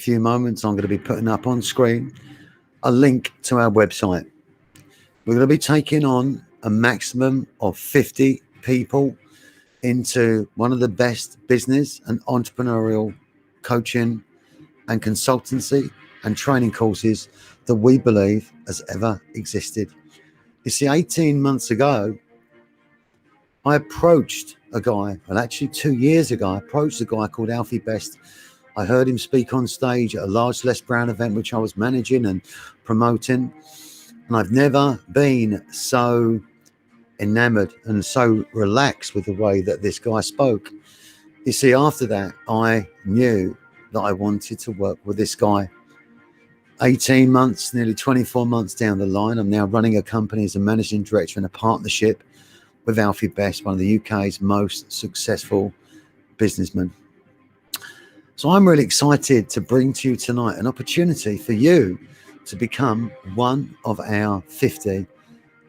few moments, I'm going to be putting up on screen a link to our website. We're going to be taking on a maximum of 50 people into one of the best business and entrepreneurial coaching and consultancy and training courses that we believe has ever existed. You see, 18 months ago, I approached a guy, and actually 2 years ago, I approached a guy called Alfie Best. I heard him speak on stage at a large Les Brown event, which I was managing and promoting. And I've never been so enamored and so relaxed with the way that this guy spoke. You see, after that, I knew that I wanted to work with this guy. 18 months, nearly 24 months down the line, I'm now running a company as a managing director in a partnership with Alfie Best, one of the UK's most successful businessmen. So I'm really excited to bring to you tonight an opportunity for you to become one of our 50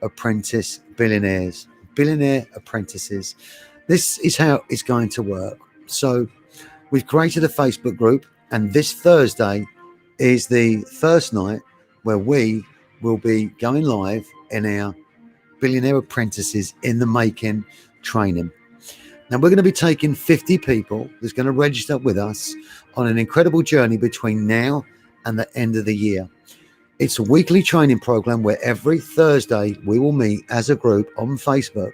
apprentice billionaires, billionaire apprentices. This is how it's going to work. So we've created a Facebook group, and this Thursday is the first night where we will be going live in our Billionaire Apprentices in the Making training. Now, we're going to be taking 50 people that's going to register with us on an incredible journey between now and the end of the year. It's a weekly training program where every Thursday we will meet as a group on Facebook,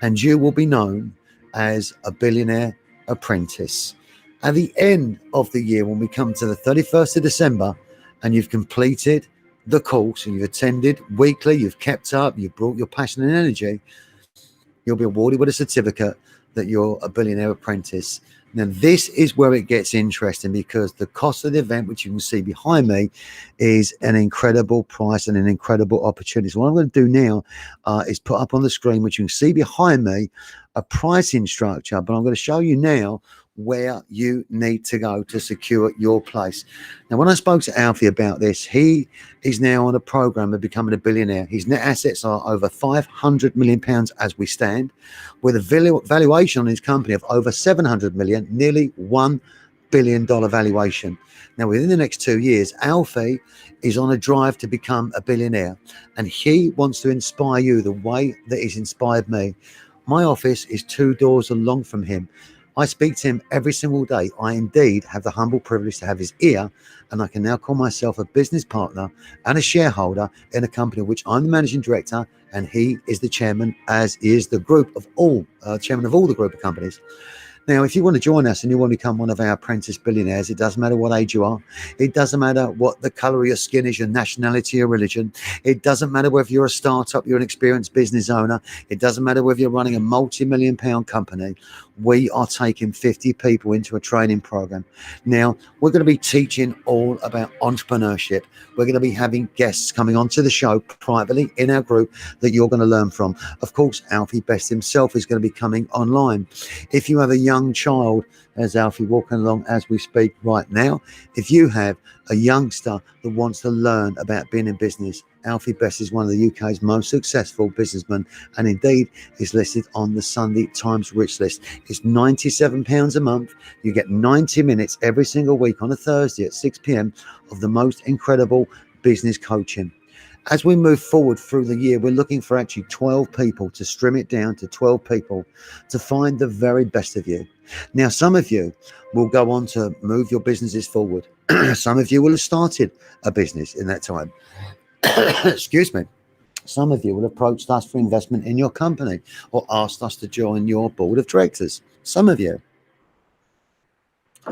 and you will be known as a Billionaire Apprentice. At the end of the year, when we come to the 31st of December and you've completed the course and you've attended weekly, you've kept up, you've brought your passion and energy, you'll be awarded with a certificate that you're a Billionaire Apprentice. Now, this is where it gets interesting, because the cost of the event, which you can see behind me, is an incredible price and an incredible opportunity. So what I'm going to do now is put up on the screen, which you can see behind me, a pricing structure, but I'm going to show you now where you need to go to secure your place. Now, when I spoke to Alfie about this, he is now on a program of becoming a billionaire. His net assets are over £500 million as we stand, with a valuation on his company of over 700 million, nearly $1 billion valuation. Now, within the next 2 years, Alfie is on a drive to become a billionaire, and he wants to inspire you the way that he's inspired me. My office is 2 doors along from him. I speak to him every single day. I indeed have the humble privilege to have his ear, and I can now call myself a business partner and a shareholder in a company which I'm the managing director, and he is the chairman, as is the group of all, chairman of all the group of companies. Now, if you want to join us and you want to become one of our apprentice billionaires, it doesn't matter what age you are. It doesn't matter what the color of your skin is, your nationality or religion. It doesn't matter whether you're a startup, you're an experienced business owner. It doesn't matter whether you're running a multi-million pound company. We are taking 50 people into a training program. Now, we're going to be teaching all about entrepreneurship. We're going to be having guests coming onto the show privately in our group that you're going to learn from. Of course, Alfie Best himself is going to be coming online. If you have a young child, as Alfie walking along as we speak right now, if you have a youngster that wants to learn about being in business, Alfie Best is one of the UK's most successful businessmen, and indeed is listed on the Sunday Times Rich list. It's £97 a month. You get 90 minutes every single week on a Thursday at 6 p.m. of the most incredible business coaching. As we move forward through the year, we're looking for actually 12 people, to trim it down to 12 people, to find the very best of you. Now, some of you will go on to move your businesses forward. Some of you will have started a business in that time. Excuse me. Some of you will have approached us for investment in your company or asked us to join your board of directors. Some of you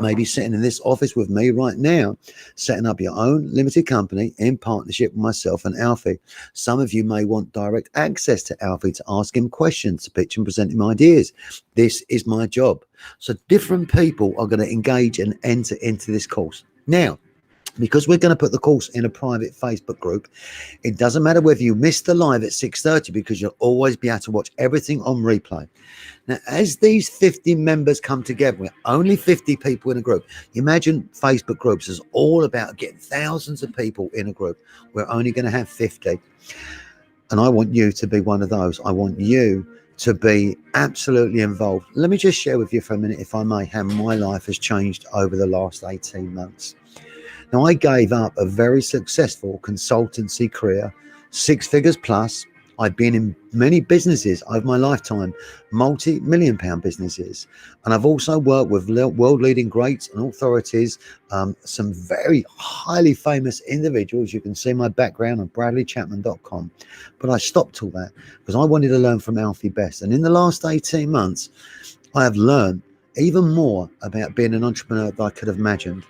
may be sitting in this office with me right now, setting up your own limited company in partnership with myself and Alfie. Some of you may want direct access to Alfie to ask him questions, to pitch and present him ideas. This is my job. So different people are going to engage and enter into this course. Now, because we're going to put the course in a private Facebook group, it doesn't matter whether you miss the live at 6:30, because you'll always be able to watch everything on replay. Now, as these 50 members come together, we're only 50 people in a group. Imagine Facebook groups is all about getting thousands of people in a group. We're only going to have 50. And I want you to be one of those. I want you to be absolutely involved. Let me just share with you for a minute, if I may, how my life has changed over the last 18 months. Now, I gave up a very successful consultancy career, 6 figures plus. I've been in many businesses over my lifetime, multi-million pound businesses. And I've also worked with world leading greats and authorities, some very highly famous individuals. You can see my background on bradleychapman.com. But I stopped all that because I wanted to learn from Alfie Best. And in the last 18 months, I have learned even more about being an entrepreneur than I could have imagined.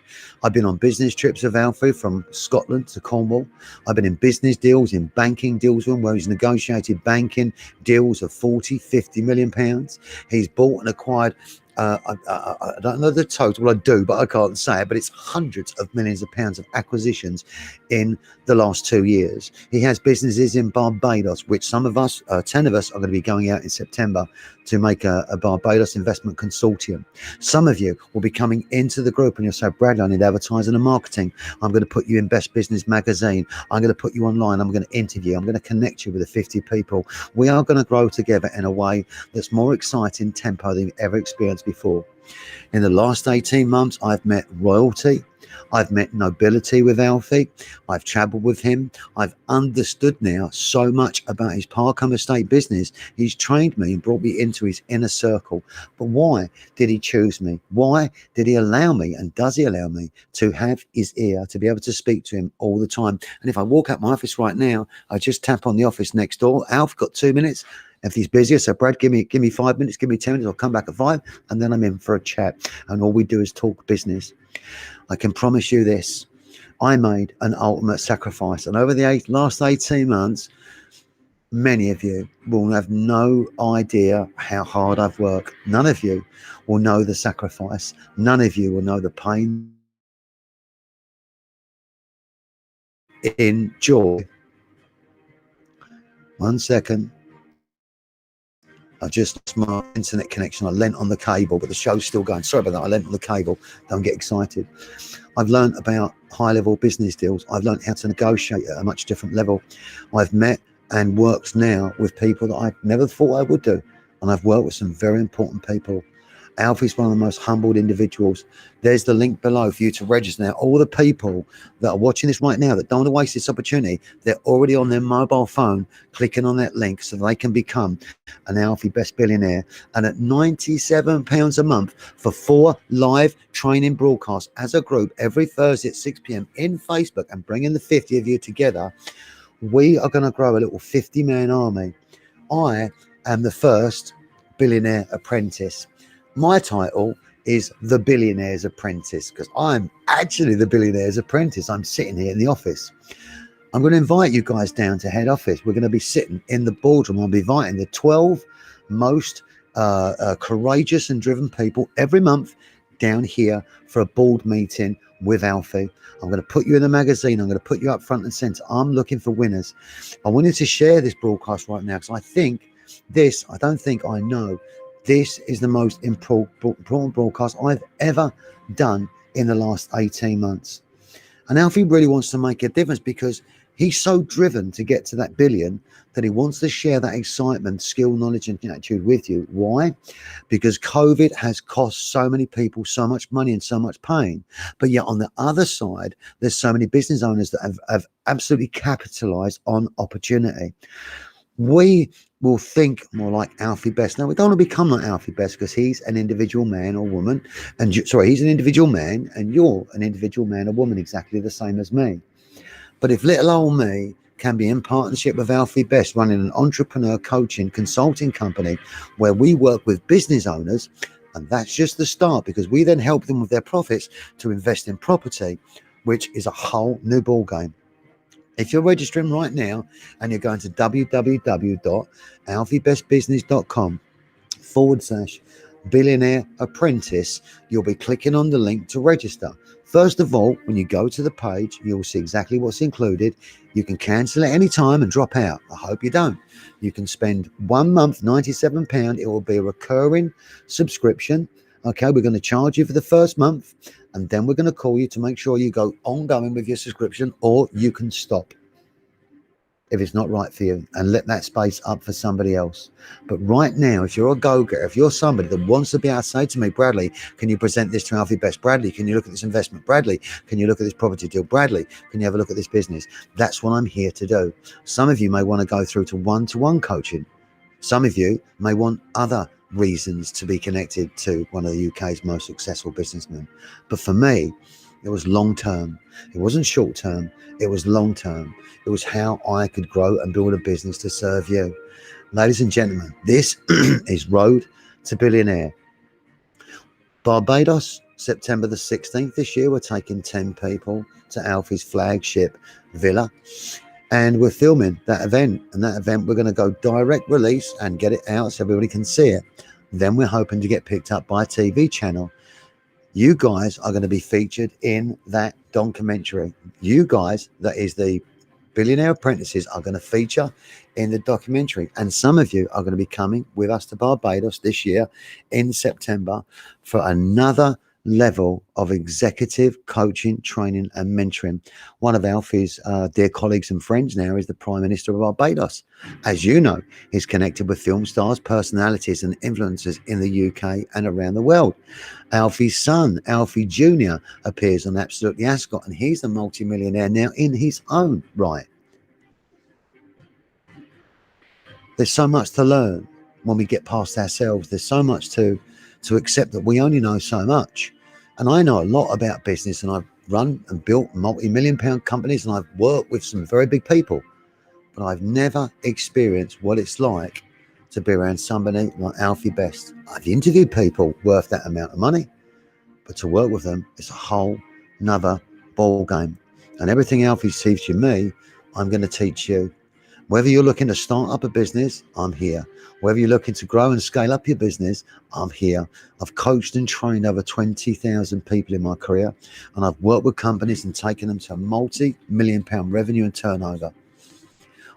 I've been on business trips with Alfie from Scotland to Cornwall. I've been in business deals, in banking deals with him, where he's negotiated banking deals of 40, 50 million pounds. He's bought and acquired, I don't know the total, I do, but I can't say it, but it's hundreds of millions of pounds of acquisitions in the last 2 years. He has businesses in Barbados, which some of us, 10 of us, are going to be going out in September to make a Barbados investment consortium. Some of you will be coming into the group and you'll say, Bradley, I need advertising and marketing. I'm going to put you in Best Business Magazine. I'm going to put you online. I'm going to interview. I'm going to connect you with the 50 people. We are going to grow together in a way that's more exciting tempo than you've ever experienced before. In the last 18 months, I've met royalty. I've met nobility with Alfie. I've traveled with him. I've understood now so much about his Parkham estate business. He's trained me and brought me into his inner circle. But why did he choose me? Why did he allow me, and does he allow me, to have his ear, to be able to speak to him all the time? And if I walk out my office right now, I just tap on the office next door. Alf, got 2 minutes. If he's busy, I say, Brad, give me 5 minutes, give me 10 minutes, I'll come back at 5, and then I'm in for a chat. And all we do is talk business. I can promise you this, I made an ultimate sacrifice. And over the last 18 months, many of you will have no idea how hard I've worked. None of you will know the sacrifice. None of you will know the pain. Enjoy. 1 second. I just lost my internet connection. I lent on the cable, but the show's still going. Sorry about that. I lent on the cable. Don't get excited. I've learned about high-level business deals. I've learned how to negotiate at a much different level. I've met and worked now with people that I never thought I would do. And I've worked with some very important people. Alfie's one of the most humbled individuals. There's the link below for you to register. Now, all the people that are watching this right now that don't want to waste this opportunity, they're already on their mobile phone clicking on that link so they can become an Alfie Best Billionaire. And at £97 a month for 4 live training broadcasts as a group every Thursday at 6 p.m. in Facebook, and bringing the 50 of you together, we are going to grow a little 50-man army. I am the first billionaire apprentice. My title is the Billionaire's Apprentice, because I'm actually the Billionaire's Apprentice. I'm sitting here in the office. I'm going to invite you guys down to head office. We're going to be sitting in the boardroom. I'll be inviting the 12 most courageous and driven people every month down here for a board meeting with Alfie. I'm going to put you in the magazine. I'm going to put you up front and center. I'm looking for winners. I wanted to share this broadcast right now because I don't think I know, this is the most important broadcast I've ever done in the last 18 months. And Alfie really wants to make a difference because he's so driven to get to that billion that he wants to share that excitement, skill, knowledge, and attitude with you. Why? Because COVID has cost so many people so much money and so much pain. But yet on the other side, there's so many business owners that have absolutely capitalized on opportunity. We will think more like Alfie Best. Now, we don't want to become like Alfie Best because he's an individual man or woman. He's an individual man and you're an individual man or woman, exactly the same as me. But if little old me can be in partnership with Alfie Best, running an entrepreneur coaching consulting company where we work with business owners, and that's just the start, because we then help them with their profits to invest in property, which is a whole new ball game. If you're registering right now and you're going to www.alfiebestbusiness.com/billionaire apprentice, you'll be clicking on the link to register. First of all, when you go to the page, you'll see exactly what's included. You can cancel at any time and drop out. I hope you don't. You can spend 1 month, £97. It will be a recurring subscription. Okay, we're going to charge you for the first month, and then we're going to call you to make sure you go ongoing with your subscription, or you can stop. if it's not right for you, and let that space up for somebody else. But right now, if you're a go-getter, if you're somebody that wants to be able to say to me, Bradley, can you present this to Alfie Best? Bradley, can you look at this investment? Bradley, can you look at this property deal? Bradley, can you have a look at this business? That's what I'm here to do. Some of you may want to go through to one-to-one coaching. Some of you may want other reasons to be connected to one of the UK's most successful businessmen. But for me, it was long-term. It wasn't short-term. It was long-term. It was how I could grow and build a business to serve you. Ladies and gentlemen, this is Road to Billionaire. Barbados, September the 16th this year, we're taking 10 people to Alfie's flagship villa. And we're filming that event. And that event, we're going to go direct release and get it out so everybody can see it. Then we're hoping to get picked up by a TV channel. You guys are going to be featured in that documentary. You guys, that is the Billionaire Apprentices, are going to feature in the documentary. And some of you are going to be coming with us to Barbados this year in September for another level of executive coaching, training and mentoring. One of Alfie's dear colleagues and friends now is the Prime Minister of Barbados. As you know, he's connected with film stars, personalities and influencers in the UK and around the world. Alfie's son, Alfie Jr., appears on Absolutely Ascot, and he's a multimillionaire now in his own right. There's so much to learn when we get past ourselves. There's so much to accept that we only know so much. And I know a lot about business, and I've run and built multi-million pound companies, and I've worked with some very big people, but I've never experienced what it's like to be around somebody like Alfie Best. I've interviewed people worth that amount of money, but to work with them is a whole nother ball game. And everything Alfie teaches me, I'm going to teach you. Whether you're looking to start up a business, I'm here. Whether you're looking to grow and scale up your business, I'm here. I've coached and trained over 20,000 people in my career, and I've worked with companies and taken them to multi-million pound revenue and turnover.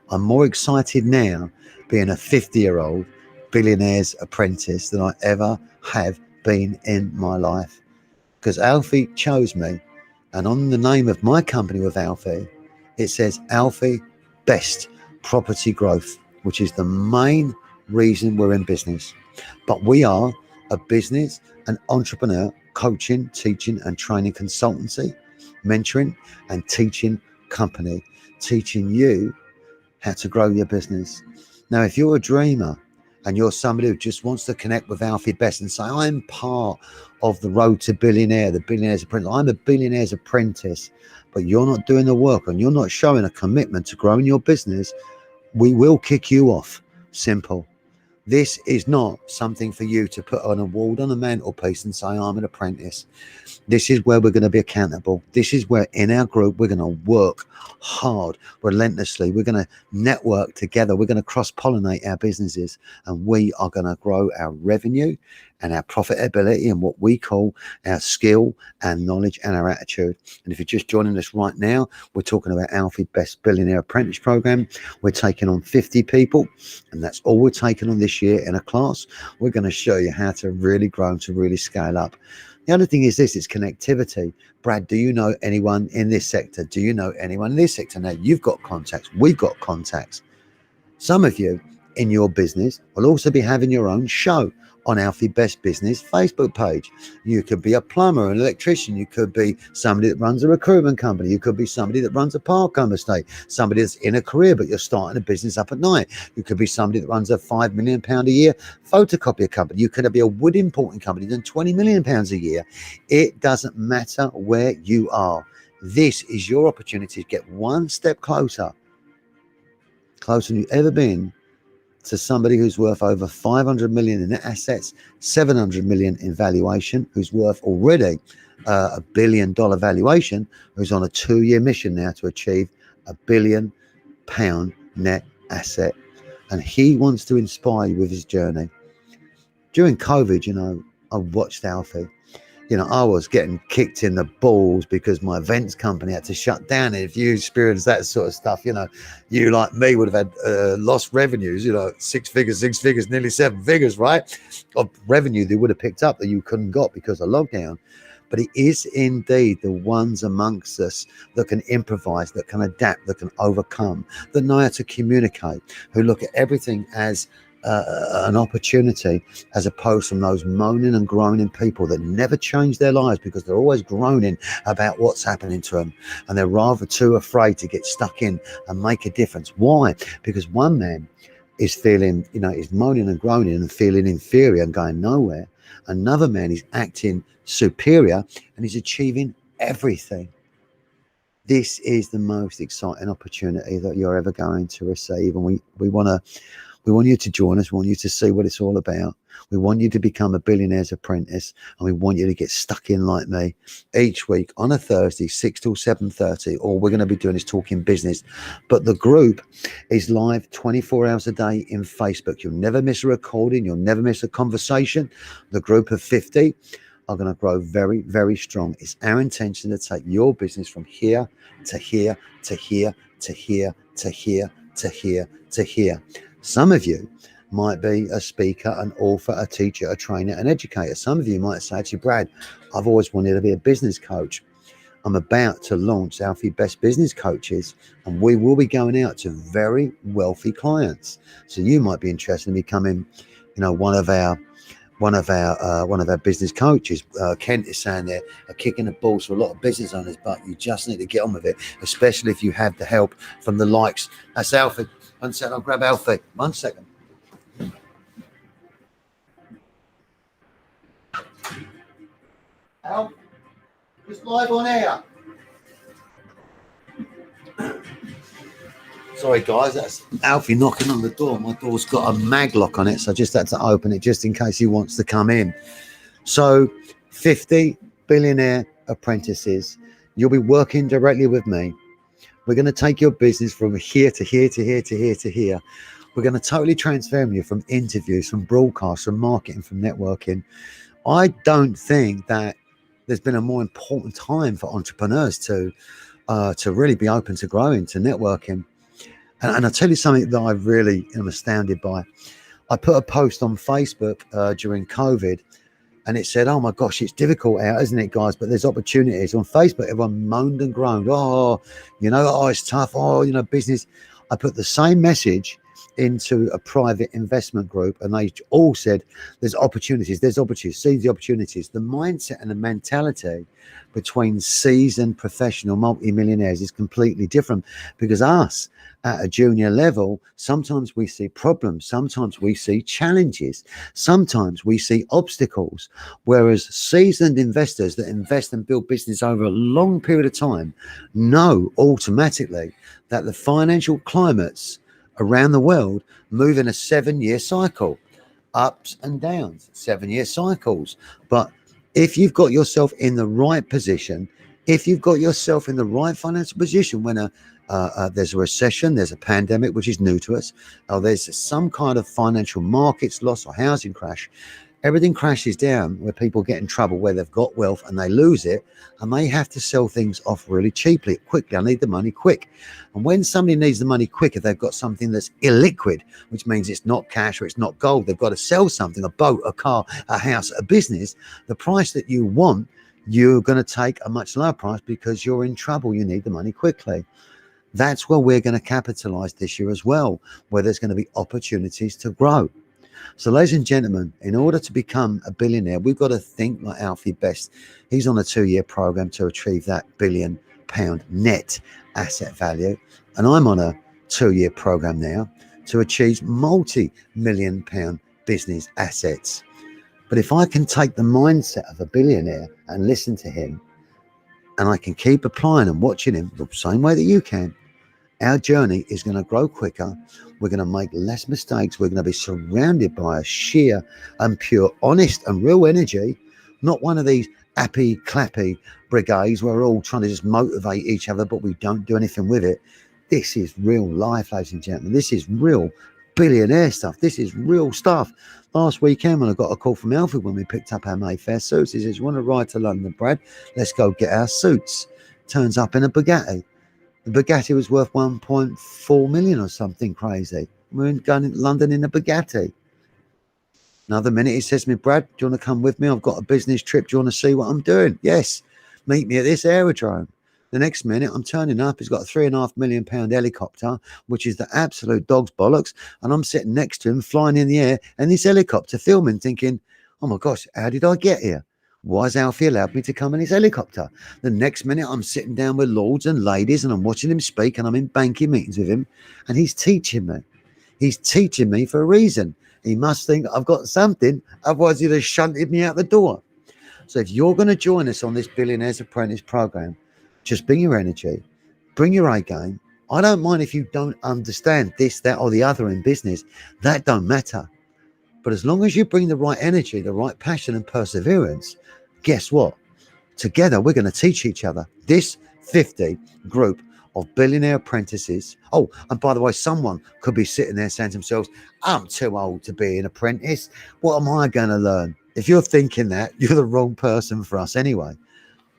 I'm more excited now being a 50-year-old billionaire's apprentice than I ever have been in my life, because Alfie chose me. And on the name of my company with Alfie, it says Alfie Best Property Growth, which is the main reason we're in business. But we are a business and entrepreneur coaching, teaching and training consultancy, mentoring and teaching company, teaching you how to grow your business. Now, if you're a dreamer and you're somebody who just wants to connect with Alfie Best and say, I'm part of the Road to Billionaire, the Billionaire's Apprentice, I'm a Billionaire's Apprentice, but you're not doing the work and you're not showing a commitment to growing your business, we will kick you off. Simple. This is not something for you to put on a wall, on a mantelpiece and say, I'm an apprentice. This is where we're going to be accountable. This is where in our group, we're going to work hard, relentlessly. We're going to network together. We're going to cross-pollinate our businesses, and we are going to grow our revenue and our profitability and what we call our skill and knowledge and our attitude. And if you're just joining us right now, we're talking about Alfie Best Billionaire Apprentice Program. We're taking on 50 people, and that's all we're taking on this year in a class. We're going to show you how to really grow and to really scale up. The other thing is this, it's connectivity. Brad, do you know anyone in this sector? Do you know anyone in this sector? Now, you've got contacts. We've got contacts. Some of you in your business will also be having your own show on Alfie Best Business Facebook page. You could be a plumber, an electrician. You could be somebody that runs a recruitment company. You could be somebody that runs a park home estate, somebody that's in a career, but you're starting a business up at night. You could be somebody that runs a £5 million a year photocopier company. You could be a wood importing company doing £20 million a year. It doesn't matter where you are. This is your opportunity to get one step closer than you've ever been, to somebody who's worth over 500 million in net assets, 700 million in valuation, who's worth already a $1 billion valuation, who's on a 2-year mission now to achieve £1 billion net asset. And he wants to inspire you with his journey. During COVID, I watched Alfie. I was getting kicked in the balls because my events company had to shut down. And if you experience that sort of stuff, you like me would have had lost revenues, 6 figures, nearly 7 figures, right? Of revenue they would have picked up that you couldn't got because of lockdown. but it is indeed the ones amongst us that can improvise, that can adapt, that can overcome, that know how to communicate, who look at everything as an opportunity, as opposed from those moaning and groaning people that never change their lives because they're always groaning about what's happening to them, and they're rather too afraid to get stuck in and make a difference. Why? Because one man is feeling, is moaning and groaning and feeling inferior and going nowhere. Another man is acting superior and he's achieving everything. This is the most exciting opportunity that you're ever going to receive, and we want you to join us. We want you to see what it's all about. We want you to become a billionaire's apprentice, and we want you to get stuck in like me each week on a Thursday, 6 till 7:30. All we're going to be doing is talking business. But the group is live 24 hours a day in Facebook. You'll never miss a recording. You'll never miss a conversation. The group of 50 are going to grow very, very strong. It's our intention to take your business from here to here to here to here to here to here to here. Some of you might be a speaker, an author, a teacher, a trainer, an educator. Some of you might say to you, Brad, I've always wanted to be a business coach. I'm about to launch Alfie Best Business Coaches, and we will be going out to very wealthy clients. So you might be interested in becoming, one of our business coaches. Kent is saying they're kicking the balls for a lot of business owners, but you just need to get on with it, especially if you have the help from the likes. That's Alfie. One second, I'll grab Alfie. 1 second. Al, it's live on air. Sorry guys, that's Alfie knocking on the door. My door's got a mag lock on it, so I just had to open it just in case he wants to come in. So 50 billionaire apprentices. You'll be working directly with me. We're going to take your business from here to here to here to here to here. We're going to totally transform you from interviews, from broadcasts, from marketing, from networking. I don't think that there's been a more important time for entrepreneurs to really be open to growing, to networking. And I'll tell you something that I really am astounded by. I put a post on Facebook during COVID, and it said, oh my gosh, it's difficult out, isn't it, guys? But there's opportunities. On Facebook, everyone moaned and groaned. Oh, it's tough. Oh, business. I put the same message into a private investment group, and they all said there's opportunities, see the opportunities. The mindset and the mentality between seasoned professional multi-millionaires is completely different, because us at a junior level, sometimes we see problems, sometimes we see challenges, sometimes we see obstacles, whereas seasoned investors that invest and build business over a long period of time know automatically that the financial climates around the world move in a 7-year cycle, ups and downs, 7-year cycles. But if you've got yourself in the right position, if you've got yourself in the right financial position, when there's a recession, there's a pandemic, which is new to us, or there's some kind of financial markets loss or housing crash, everything crashes down where people get in trouble, where they've got wealth and they lose it, and they have to sell things off really cheaply, quickly. I need the money quick. And when somebody needs the money quick, if they've got something that's illiquid, which means it's not cash or it's not gold, they've got to sell something, a boat, a car, a house, a business, the price that you want, you're going to take a much lower price because you're in trouble. You need the money quickly. That's where we're going to capitalize this year as well, where there's going to be opportunities to grow. So, ladies and gentlemen, in order to become a billionaire, we've got to think like Alfie Best. He's on a 2-year program to achieve that £1 billion net asset value. And I'm on a 2-year program now to achieve multi-million pound business assets. But if I can take the mindset of a billionaire and listen to him, and I can keep applying and watching him the same way that you can, our journey is going to grow quicker. We're going to make less mistakes. We're going to be surrounded by a sheer and pure, honest and real energy, not one of these happy, clappy brigades where we're all trying to just motivate each other, but we don't do anything with it. This is real life, ladies and gentlemen. This is real billionaire stuff. This is real stuff. Last weekend, when I got a call from Alfie when we picked up our Mayfair suits, he says, you want to ride to London, Brad? Let's go get our suits. Turns up in a Bugatti. The Bugatti was worth 1.4 million or something crazy. We're going to London in a Bugatti. Another minute he says to me, Brad, do you want to come with me? I've got a business trip. Do you want to see what I'm doing? Yes. Meet me at this aerodrome. The next minute I'm turning up. He's got a £3.5 million helicopter, which is the absolute dog's bollocks. And I'm sitting next to him flying in the air and this helicopter filming, thinking, oh my gosh, how did I get here? Why has Alfie allowed me to come in his helicopter? The next minute I'm sitting down with lords and ladies and I'm watching him speak and I'm in banking meetings with him and he's teaching me. He's teaching me for a reason. He must think I've got something, otherwise he'd have shunted me out the door. So if you're going to join us on this Billionaire's Apprentice program, just bring your energy, bring your A game. I don't mind if you don't understand this, that, or the other in business. That don't matter. But as long as you bring the right energy, the right passion and perseverance, guess what? Together, we're going to teach each other. This 50 group of billionaire apprentices. Oh, and by the way, someone could be sitting there saying to themselves, I'm too old to be an apprentice. What am I going to learn? If you're thinking that, you're the wrong person for us anyway.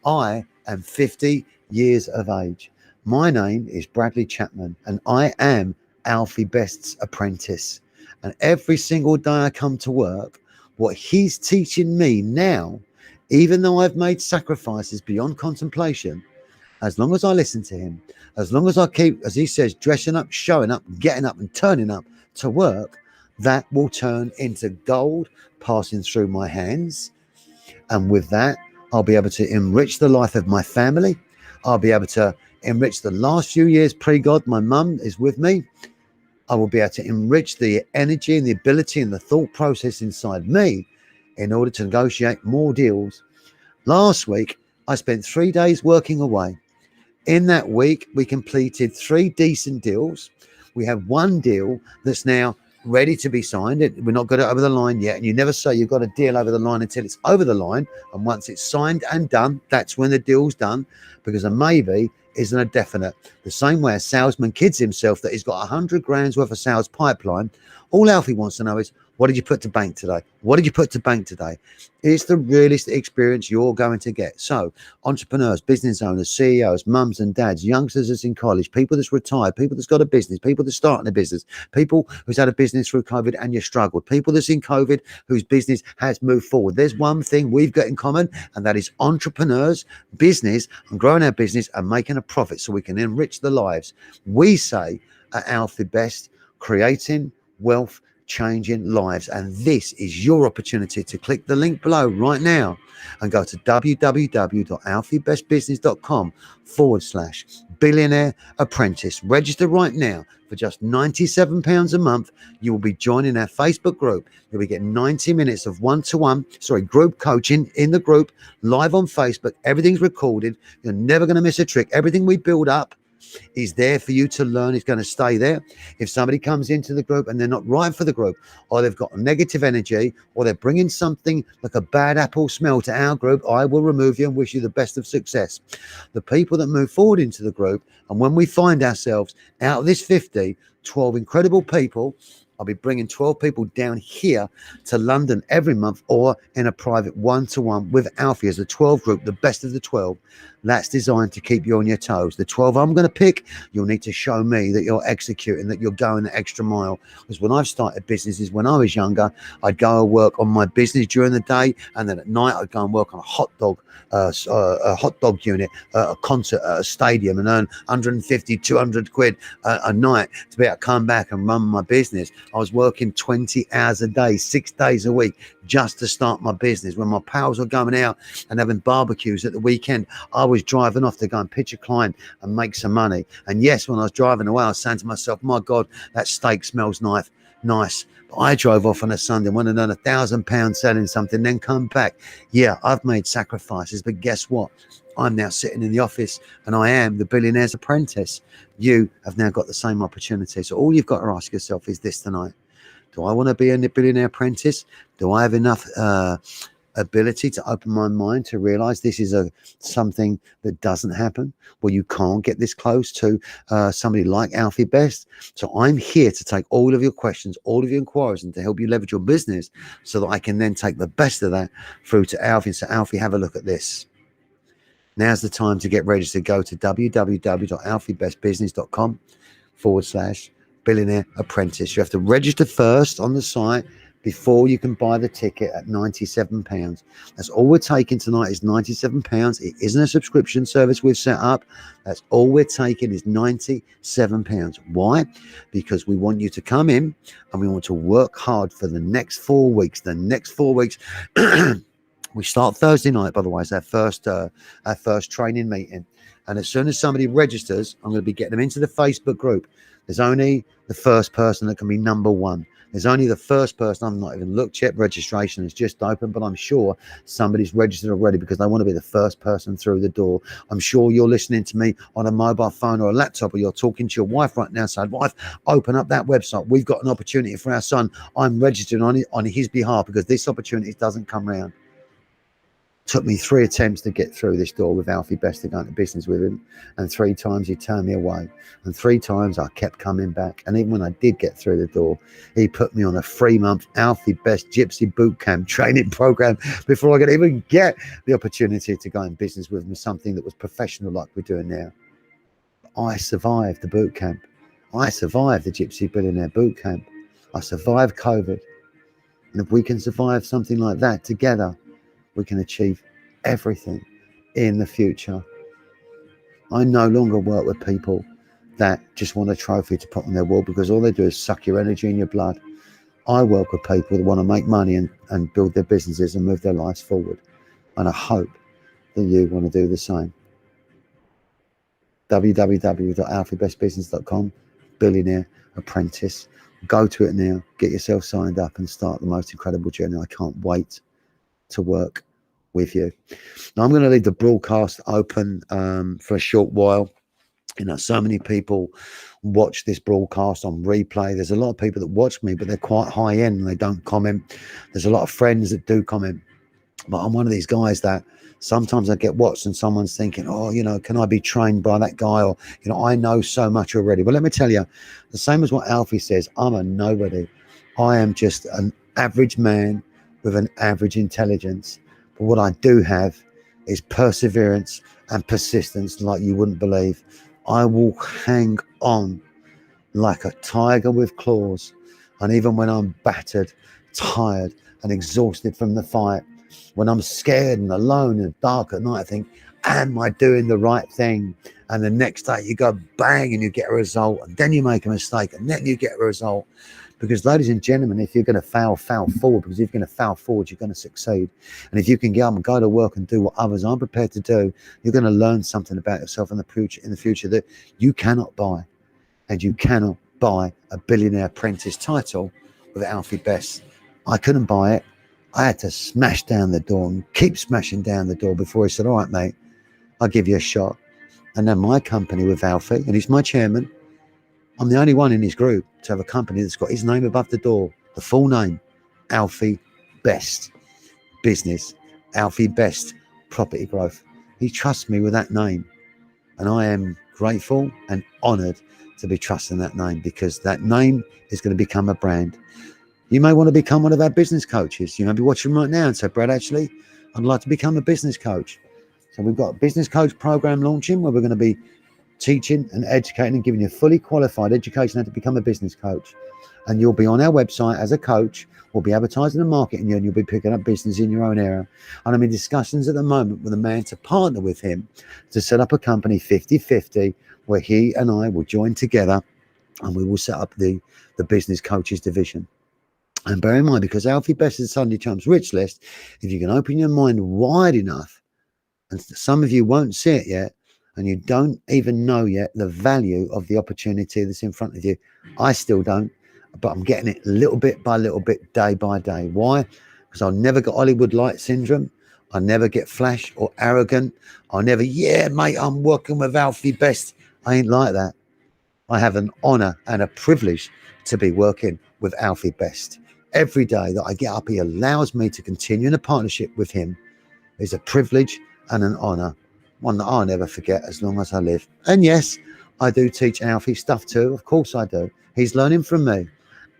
I am 50 years of age. My name is Bradley Chapman, and I am Alfie Best's apprentice. And every single day I come to work, what he's teaching me now, even though I've made sacrifices beyond contemplation, as long as I listen to him, as long as I keep, as he says, dressing up, showing up, getting up and turning up to work, that will turn into gold passing through my hands. And with that, I'll be able to enrich the life of my family. I'll be able to enrich the last few years pre-God. My mum is with me. I will be able to enrich the energy and the ability and the thought process inside me in order to negotiate more deals. Last week, I spent 3 days working away. In that week, we completed 3 decent deals. We have one deal that's now ready to be signed. We're not got it over the line yet. And you never say you've got a deal over the line until it's over the line. And once it's signed and done, that's when the deal's done, because a maybe isn't a definite. The same way a salesman kids himself that he's got 100 grand's worth of sales pipeline. All Alfie wants to know is, what did you put to bank today? What did you put to bank today? It's the realest experience you're going to get. So entrepreneurs, business owners, CEOs, mums and dads, youngsters that's in college, people that's retired, people that's got a business, people that's starting a business, people who's had a business through COVID and you struggled, people that's in COVID whose business has moved forward. There's one thing we've got in common, and that is entrepreneurs, business, and growing our business and making a profit so we can enrich the lives. We say at Alfie Best, creating wealth, changing lives. And this is your opportunity to click the link below right now and go to www.alfiebestbusiness.com/billionaire apprentice. Register right now for just £97 a month. You will be joining our Facebook group. You'll be getting 90 minutes of group coaching in the group, live on Facebook. Everything's recorded. You're never going to miss a trick. Everything we build up is there for you to learn. It's going to stay there. If somebody comes into the group and they're not right for the group, or they've got a negative energy, or they're bringing something like a bad apple smell to our group, I will remove you and wish you the best of success. The people that move forward into the group, and when we find ourselves out of this 50, 12 incredible people, I'll be bringing 12 people down here to London every month, or in a private one-to-one with Alfie as a 12 group, the best of the 12. That's designed to keep you on your toes. The 12 I'm going to pick, you'll need to show me that you're executing, that you're going the extra mile. Because when I've started businesses, when I was younger, I'd go and work on my business during the day, and then at night I'd go and work on a hot dog unit, a concert at a stadium, and earn 150, 200 quid a night to be able to come back and run my business. I was working 20 hours a day, 6 days a week, just to start my business. When my pals were going out and having barbecues at the weekend, I was driving off to go and pitch a client and make some money. And yes, when I was driving away, I was saying to myself, my God, that steak smells nice. But I drove off on a Sunday, went and earned £1,000 selling something, then come back. Yeah, I've made sacrifices, but guess what? I'm now sitting in the office and I am the billionaire's apprentice. You have now got the same opportunity. So all you've got to ask yourself is this tonight: do I want to be a billionaire apprentice? Do I have enough ability to open my mind to realize this is something that doesn't happen? Well, you can't get this close to somebody like Alfie Best. So I'm here to take all of your questions, all of your inquiries, and to help you leverage your business so that I can then take the best of that through to Alfie and say, Alfie, have a look at this. Now's the time to get registered. Go to www.alfiebestbusiness.com/billionaire apprentice. You have to register first on the site, before you can buy the ticket at £97. That's all we're taking tonight is £97. It isn't a subscription service we've set up. That's all we're taking is £97. Why? Because we want you to come in and we want to work hard for the next 4 weeks. The next 4 weeks, we start Thursday night, by the way. It's our first training meeting. And as soon as somebody registers, I'm going to be getting them into the Facebook group. There's only the first person that can be number one. There's only the first person. I've not even looked yet. Registration is just open, but I'm sure somebody's registered already because they want to be the first person through the door. I'm sure you're listening to me on a mobile phone or a laptop, or you're talking to your wife right now saying, wife, open up that website. We've got an opportunity for our son. I'm registered on his behalf because this opportunity doesn't come round. Took me 3 attempts to get through this door with Alfie Best to go into business with him, and 3 times he turned me away, and 3 times I kept coming back. And even when I did get through the door, he put me on a 3-month Alfie Best Gypsy Bootcamp training program before I could even get the opportunity to go in business with him, something that was professional like we're doing now. I survived the bootcamp. I survived the Gypsy Billionaire Bootcamp. I survived COVID. And if we can survive something like that together, we can achieve everything in the future. I no longer work with people that just want a trophy to put on their wall because all they do is suck your energy and your blood. I work with people that want to make money and build their businesses and move their lives forward. And I hope that you want to do the same. www.alfiebestbusiness.com, Billionaire Apprentice. Go to it now, get yourself signed up and start the most incredible journey. I can't wait to work with you. Now I'm going to leave the broadcast open for a short while. You know, so many people watch this broadcast on replay. There's a lot of people that watch me, but they're quite high end and they don't comment. There's a lot of friends that do comment, but I'm one of these guys that sometimes I get watched and someone's thinking, oh, you know, can I be trained by that guy? Or, you know, I know so much already. But let me tell you, the same as what Alfie says, I'm a nobody. I am just an average man with an average intelligence. But what I do have is perseverance and persistence like you wouldn't believe. I will hang on like a tiger with claws. And even when I'm battered, tired and exhausted from the fight, when I'm scared and alone and dark at night, I think, am I doing the right thing? And the next day you go bang and you get a result, and then you make a mistake and then you get a result. Because, ladies and gentlemen, if you're going to fail forward, because if you're going to fail forward, you're going to succeed. And if you can get up and go to work and do what others aren't prepared to do, you're going to learn something about yourself in the future that you cannot buy. And you cannot buy a Billionaire Apprentice title with Alfie Best. I couldn't buy it. I had to smash down the door and keep smashing down the door before he said, all right, mate, I'll give you a shot. And then my company with Alfie, and he's my chairman, I'm the only one in his group to have a company that's got his name above the door, the full name, Alfie Best Business, Alfie Best Property Growth. He trusts me with that name, and I am grateful and honoured to be trusting that name, because that name is going to become a brand. You may want to become one of our business coaches. You may be watching right now and say, Brad, actually, I'd like to become a business coach. So we've got a business coach program launching where we're going to be teaching and educating and giving you fully qualified education how to become a business coach. And you'll be on our website as a coach. We'll be advertising and marketing you, and you'll be picking up business in your own area. And I'm in discussions at the moment with a man to partner with him to set up a company 50-50 where he and I will join together and we will set up the business coaches division. And bear in mind, because Alfie Best is Sunday Chumps Rich List, if you can open your mind wide enough, and some of you won't see it yet, and you don't even know yet the value of the opportunity that's in front of you. I still don't, but I'm getting it little bit by little bit, day by day. Why? Because I'll never get Hollywood light syndrome. I never get flash or arrogant. I'll never, yeah, mate, I'm working with Alfie Best. I ain't like that. I have an honor and a privilege to be working with Alfie Best. Every day that I get up, he allows me to continue in a partnership with him. It's a privilege and an honor, one that I'll never forget as long as I live. And yes, I do teach Alfie stuff too. Of course I do. He's learning from me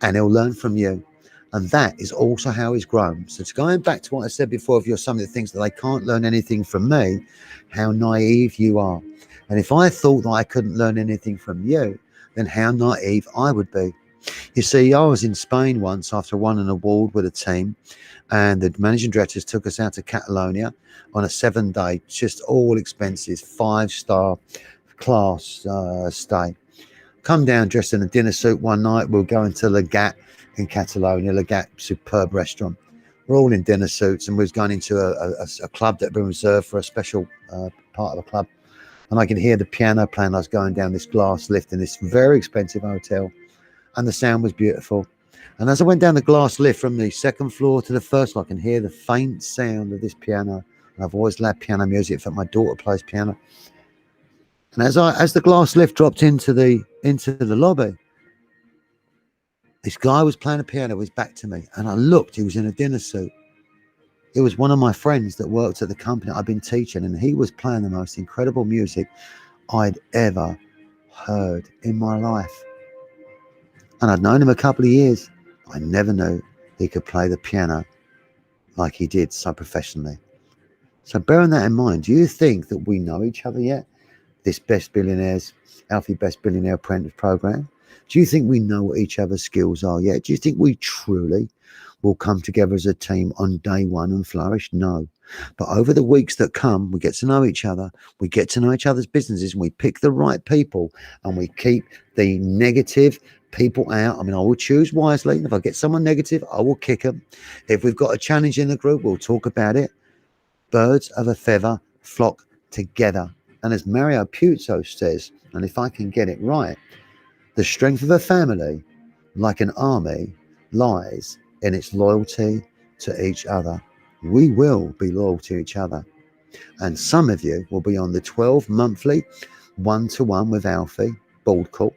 and he'll learn from you. And that is also how he's grown. So it's going back to what I said before, if you're somebody that thinks that they can't learn anything from me, how naive you are. And if I thought that I couldn't learn anything from you, then how naive I would be. You see, I was in Spain once after I won an award with a team, and the managing directors took us out to Catalonia on a 7-day, just all expenses, 5-star class stay. Come down dressed in a dinner suit one night. We'll go into Legat in Catalonia. Legat, superb restaurant. We're all in dinner suits, and we was going into a club that had been reserved for a special part of the club. And I could hear the piano playing. I was going down this glass lift in this very expensive hotel, and the sound was beautiful. And as I went down the glass lift from the second floor to the first, I can hear the faint sound of this piano. And I've always loved piano music. In fact, my daughter plays piano. And as the glass lift dropped into the lobby, this guy was playing a piano with his back to me, and I looked. He was in a dinner suit. It was one of my friends that worked at the company I'd been teaching, and he was playing the most incredible music I'd ever heard in my life. And I'd known him a couple of years. I never knew he could play the piano like he did so professionally. So bearing that in mind, do you think that we know each other yet? This Alfie Best Billionaire Apprentice program. Do you think we know what each other's skills are yet? Do you think we truly will come together as a team on day one and flourish? No. But over the weeks that come, we get to know each other. We get to know each other's businesses, and we pick the right people, and we keep the negative people out. I mean, I will choose wisely. If I get someone negative, I will kick them. If we've got a challenge in the group, we'll talk about it. Birds of a feather flock together. And as Mario Puzo says, and if I can get it right, the strength of a family, like an army, lies in its loyalty to each other. We will be loyal to each other. And some of you will be on the 12 monthly one-to-one with Alfie board call.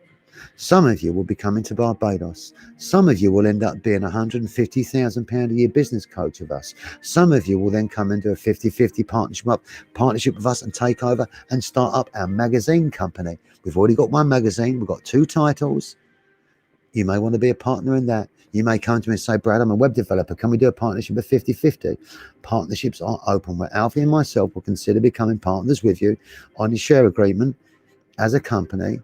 Some of you will be coming to Barbados. Some of you will end up being £150,000 a year business coach with us. Some of you will then come into a 50-50 partnership with us and take over and start up our magazine company. We've already got one magazine. We've got 2 titles. You may want to be a partner in that. You may come to me and say, Brad, I'm a web developer. Can we do a partnership of 50-50? Partnerships are open where Alfie and myself will consider becoming partners with you on the share agreement as a company.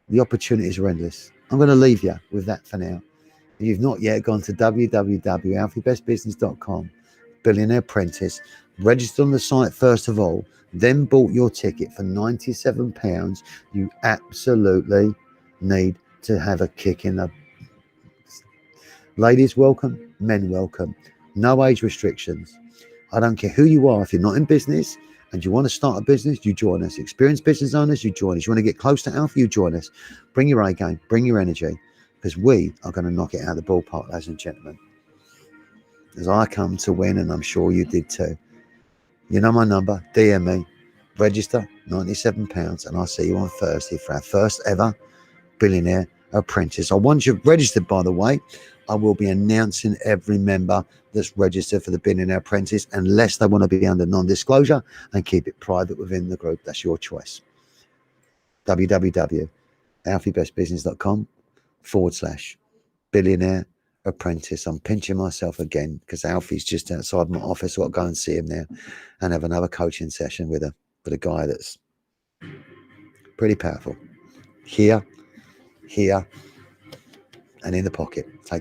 The opportunities are endless. I'm going to leave you with that for now. If you've not yet gone to www.alfiebestbusiness.com, Billionaire Apprentice, registered on the site first of all, then bought your ticket for £97, you absolutely need to have a kick in the... Ladies welcome, men welcome. No age restrictions. I don't care who you are. If you're not in business and you want to start a business, you join us. Experienced business owners, you join us. You want to get close to Alfie, you join us. Bring your A game, bring your energy, because we are going to knock it out of the ballpark, ladies and gentlemen. As I come to win, and I'm sure you did too. You know my number, DM me, register, £97, and I'll see you on Thursday for our first ever Billionaire Apprentice. Once you've registered, by the way, I will be announcing every member that's registered for the Billionaire Apprentice, unless they want to be under non-disclosure and keep it private within the group. That's your choice. www.alfiebestbusiness.com/Billionaire Apprentice. I'm pinching myself again because Alfie's just outside my office. I'll go and see him now and have another coaching session with a guy that's pretty powerful. Here, and in the pocket. Take